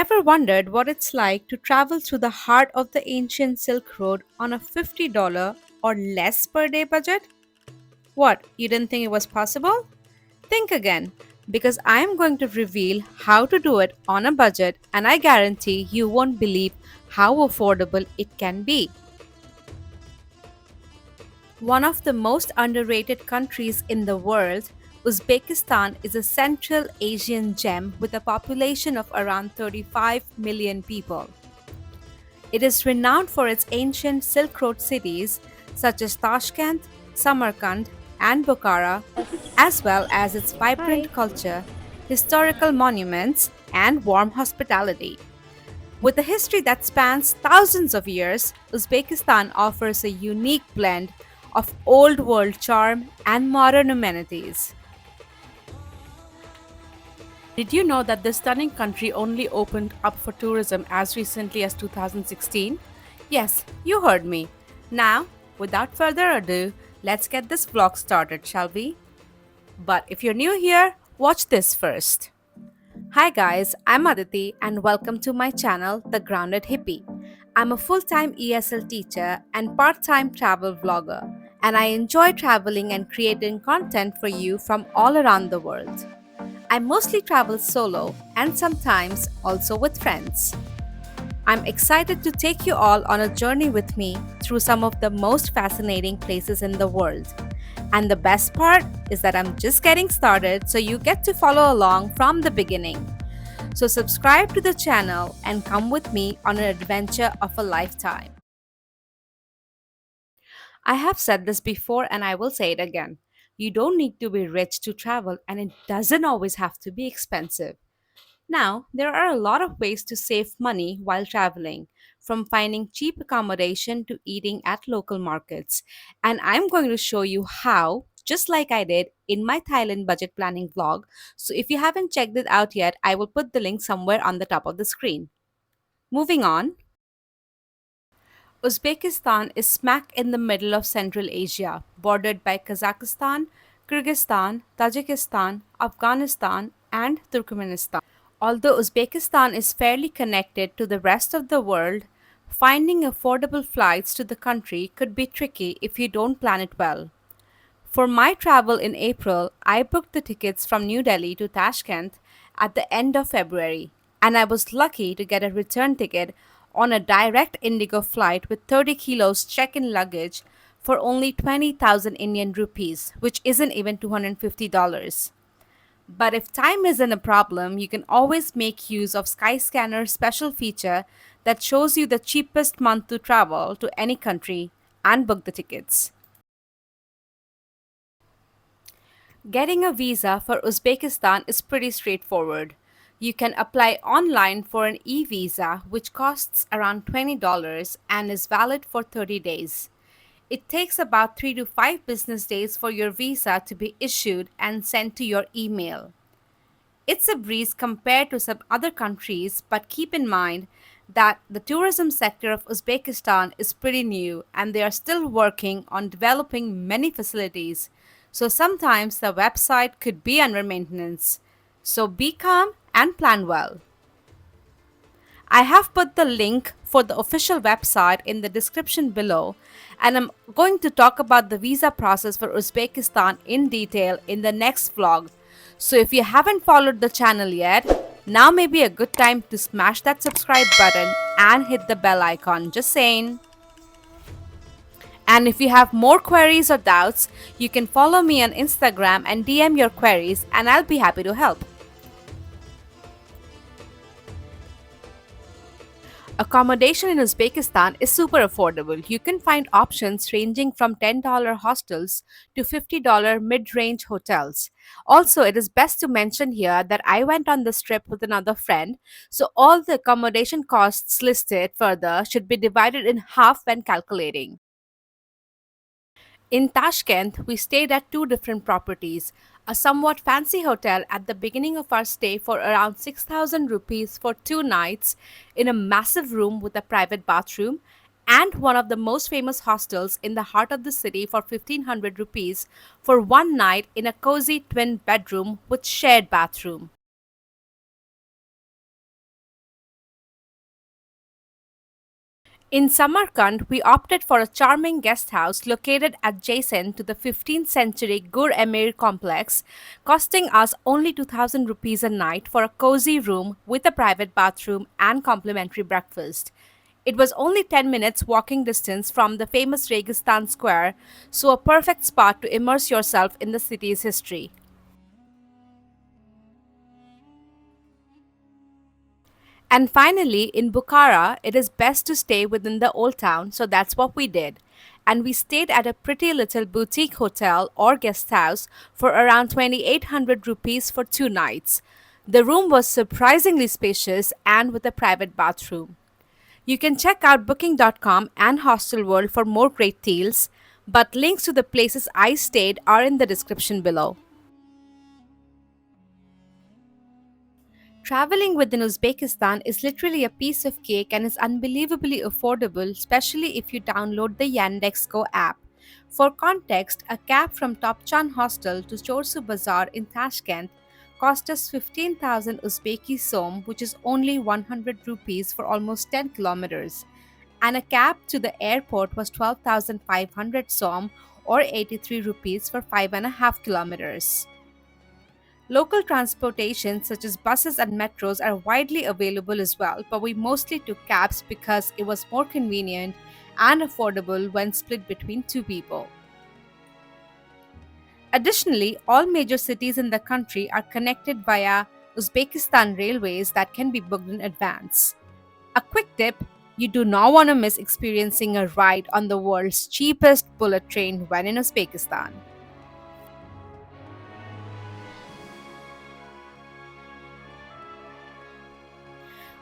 Ever wondered what it's like to travel through the heart of the ancient Silk Road on a $50 or less per day budget? What, you didn't think it was possible? Think again, because I'm going to reveal how to do it on a budget, and I guarantee you won't believe how affordable it can be. One of the most underrated countries in the world, Uzbekistan is a Central Asian gem with a population of around 35 million people. It is renowned for its ancient Silk Road cities such as Tashkent, Samarkand, and Bukhara, as well as its Hi. vibrant culture, historical monuments, and warm hospitality. With a history that spans thousands of years, Uzbekistan offers a unique blend of old world charm and modern amenities. Did you know that this stunning country only opened up for tourism as recently as 2016? Yes, you heard me. Now, without further ado, let's get this vlog started, shall we? But if you're new here, watch this first. Hi guys, I'm Aditi and welcome to my channel, The Grounded Hippie. I'm a full-time ESL teacher and part-time travel vlogger, and I enjoy traveling and creating content for you from all around the world. I mostly travel solo and sometimes also with friends. I'm excited to take you all on a journey with me through some of the most fascinating places in the world. And the best part is that I'm just getting started, so you get to follow along from the beginning. So, subscribe to the channel and come with me on an adventure of a lifetime. I have said this before and I will say it again. You don't need to be rich to travel, and it doesn't always have to be expensive. Now, there are a lot of ways to save money while traveling, from finding cheap accommodation to eating at local markets. And I'm going to show you how, just like I did in my Thailand budget planning vlog. So if you haven't checked it out yet, I will put the link somewhere on the top of the screen. Moving on, Uzbekistan is smack in the middle of Central Asia, bordered by Kazakhstan, Kyrgyzstan, Tajikistan, Afghanistan, and Turkmenistan. Although Uzbekistan is fairly connected to the rest of the world, finding affordable flights to the country could be tricky if you don't plan it well. For my travel in April, I booked the tickets from New Delhi to Tashkent at the end of February, and I was lucky to get a return ticket on a direct Indigo flight with 30 kilos check in luggage for only 20,000 Indian rupees, which isn't even $250. But if time isn't a problem, you can always make use of Skyscanner's special feature that shows you the cheapest month to travel to any country and book the tickets. Getting a visa for Uzbekistan is pretty straightforward. You can apply online for an e visa, which costs around $20 and is valid for 30 days. It takes about 3 to 5 business days for your visa to be issued and sent to your email. It's a breeze compared to some other countries, but keep in mind that the tourism sector of Uzbekistan is pretty new and they are still working on developing many facilities. So sometimes the website could be under maintenance. So be calm and plan well. I have put the link for the official website in the description below, and I'm going to talk about the visa process for Uzbekistan in detail in the next vlog. So if you haven't followed the channel yet, now may be a good time to smash that subscribe button and hit the bell icon. Just saying. And if you have more queries or doubts, you can follow me on Instagram and DM your queries, and I'll be happy to help. Accommodation in Uzbekistan is super affordable. You can find options ranging from $10 hostels to $50 mid range hotels. Also, it is best to mention here that I went on this trip with another friend, so all the accommodation costs listed further should be divided in half when calculating. In Tashkent, we stayed at two different properties. A somewhat fancy hotel at the beginning of our stay for around 6,000 rupees for 2 nights in a massive room with a private bathroom, and one of the most famous hostels in the heart of the city for 1,500 rupees for 1 night in a cozy twin bedroom with shared bathroom. In Samarkand, we opted for a charming guest house located adjacent to the 15th century Amir complex, costing us only 2000 rupees a night for a cozy room with a private bathroom and complimentary breakfast. It was only 10 minutes walking distance from the famous Registan Square, so a perfect spot to immerse yourself in the city's history. And finally, in Bukhara, it is best to stay within the old town, so that's what we did. And we stayed at a pretty little boutique hotel or guest house for around 2800 rupees for 2 nights. The room was surprisingly spacious and with a private bathroom. You can check out booking.com and Hostel World for more great deals, but links to the places I stayed are in the description below. Traveling within Uzbekistan is literally a piece of cake and is unbelievably affordable, especially if you download the Yandex.Go app. For context, a cab from Topchan Hostel to Chorsu Bazaar in Tashkent cost us 15,000 Uzbeki som, which is only 100 rupees for almost 10 kilometers. And a cab to the airport was 12,500 som or 83 rupees for 5.5 kilometers. Local transportation such as buses and metros are widely available as well, but we mostly took cabs because it was more convenient and affordable when split between two people. Additionally, all major cities in the country are connected via Uzbekistan railways that can be booked in advance. A quick tip: you do not want to miss experiencing a ride on the world's cheapest bullet train when in Uzbekistan.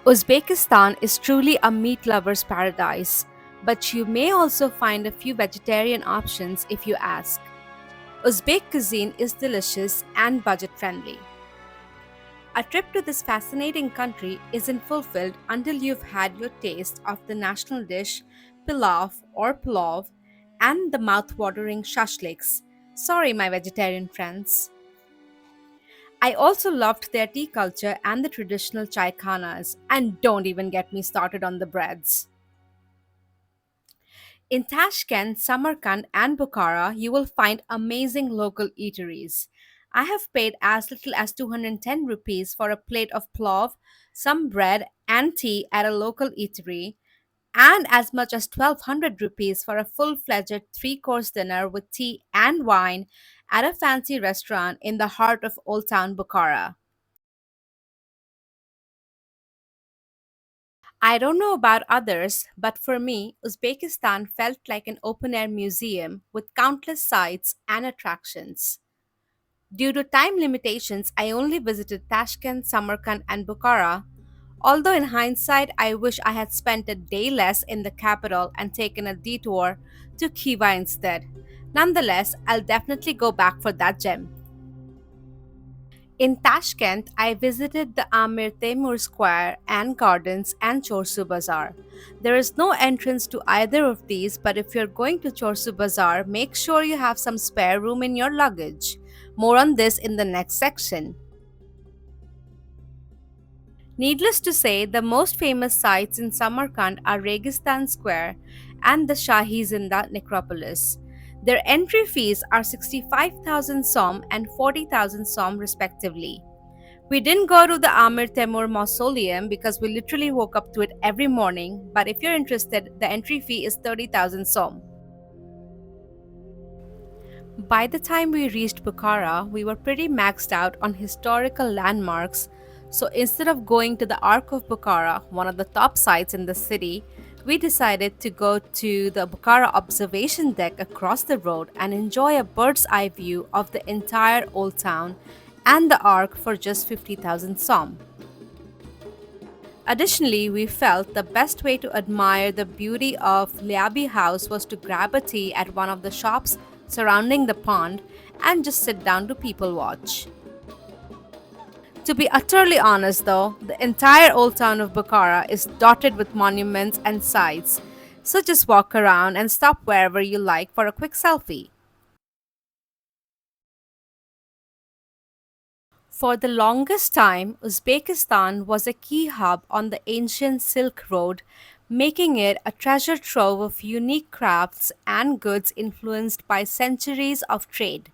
Uzbekistan is truly a meat lover's paradise, but you may also find a few vegetarian options if you ask. Uzbek cuisine is delicious and budget friendly. A trip to this fascinating country isn't fulfilled until you've had your taste of the national dish, pilaf or plov, and the mouth-watering shashliks. Sorry, my vegetarian friends. I also loved their tea culture and the traditional chaikhanas, and don't even get me started on the breads. In Tashkent, Samarkand, and Bukhara, you will find amazing local eateries. I have paid as little as 210 rupees for a plate of plov, some bread, and tea at a local eatery, and as much as 1200 rupees for a full fledged three-course dinner with tea and wine at a fancy restaurant in the heart of Old Town Bukhara. I don't know about others, but for me, Uzbekistan felt like an open air museum with countless sights and attractions. Due to time limitations, I only visited Tashkent, Samarkand, and Bukhara. Although, in hindsight, I wish I had spent a day less in the capital and taken a detour to Khiva instead. Nonetheless, I'll definitely go back for that gem. In Tashkent, I visited the Amir Temur Square and Gardens and Chorsu Bazaar. There is no entrance to either of these, but if you're going to Chorsu Bazaar, make sure you have some spare room in your luggage. More on this in the next section. Needless to say, the most famous sites in Samarkand are Registan Square and the Shahi-Zinda necropolis. Their entry fees are 65,000 som and 40,000 som respectively. We didn't go to the Amir Temur mausoleum because we literally woke up to it every morning, but if you're interested, the entry fee is 30,000 som. By the time we reached Bukhara, we were pretty maxed out on historical landmarks, so instead of going to the Ark of Bukhara, one of the top sites in the city, we decided to go to the Bukhara observation deck across the road and enjoy a bird's eye view of the entire old town and the Ark for just 50,000 som. Additionally, we felt the best way to admire the beauty of Lyab-i-Haus was to grab a tea at one of the shops surrounding the pond and just sit down to people watch. To be utterly honest though, the entire old town of Bukhara is dotted with monuments and sites, so just walk around and stop wherever you like for a quick selfie. For the longest time, Uzbekistan was a key hub on the ancient Silk Road, making it a treasure trove of unique crafts and goods influenced by centuries of trade.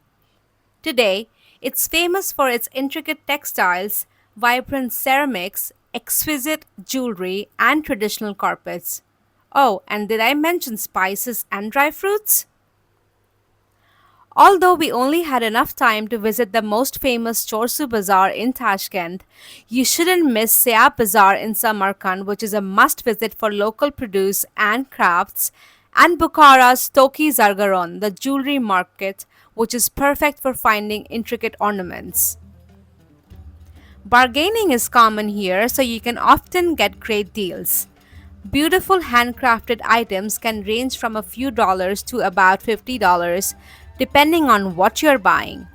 Today, it's famous for its intricate textiles, vibrant ceramics, exquisite jewelry, and traditional carpets. Oh, and did I mention spices and dry fruits? Although we only had enough time to visit the most famous Chorsu Bazaar in Tashkent, you shouldn't miss Lyab Bazaar in Samarkand, which is a must visit for local produce and crafts, and Bukhara's Toki Zargaron, the jewelry market, which is perfect for finding intricate ornaments. Bargaining is common here, so you can often get great deals. Beautiful handcrafted items can range from a few dollars to about $50, depending on what you're buying.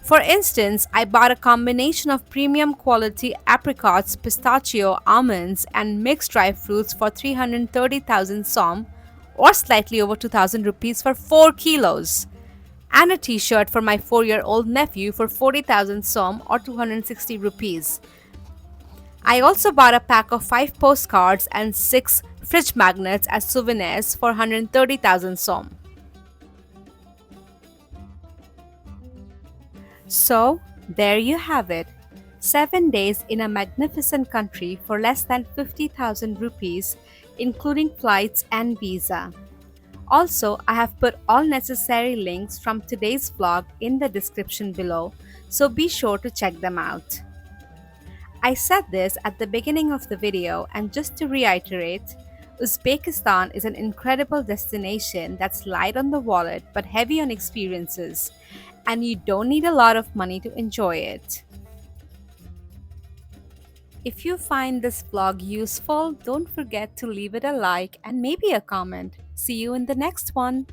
For instance, I bought a combination of premium quality apricots, pistachio, almonds, and mixed dry fruits for 330,000 som, or slightly over 2,000 rupees for 4 kilos, and a t-shirt for my 4-year-old nephew for 40,000 som, or 260 rupees. I also bought a pack of 5 postcards and 6 fridge magnets as souvenirs for 130,000 som. So, there you have it. 7 days in a magnificent country for less than 50,000 rupees, including flights and visa. Also, I have put all necessary links from today's vlog in the description below, so be sure to check them out. I said this at the beginning of the video, and just to reiterate, Uzbekistan is an incredible destination that's light on the wallet but heavy on experiences, and you don't need a lot of money to enjoy it. If you find this vlog useful, don't forget to leave it a like and maybe a comment. See you in the next one.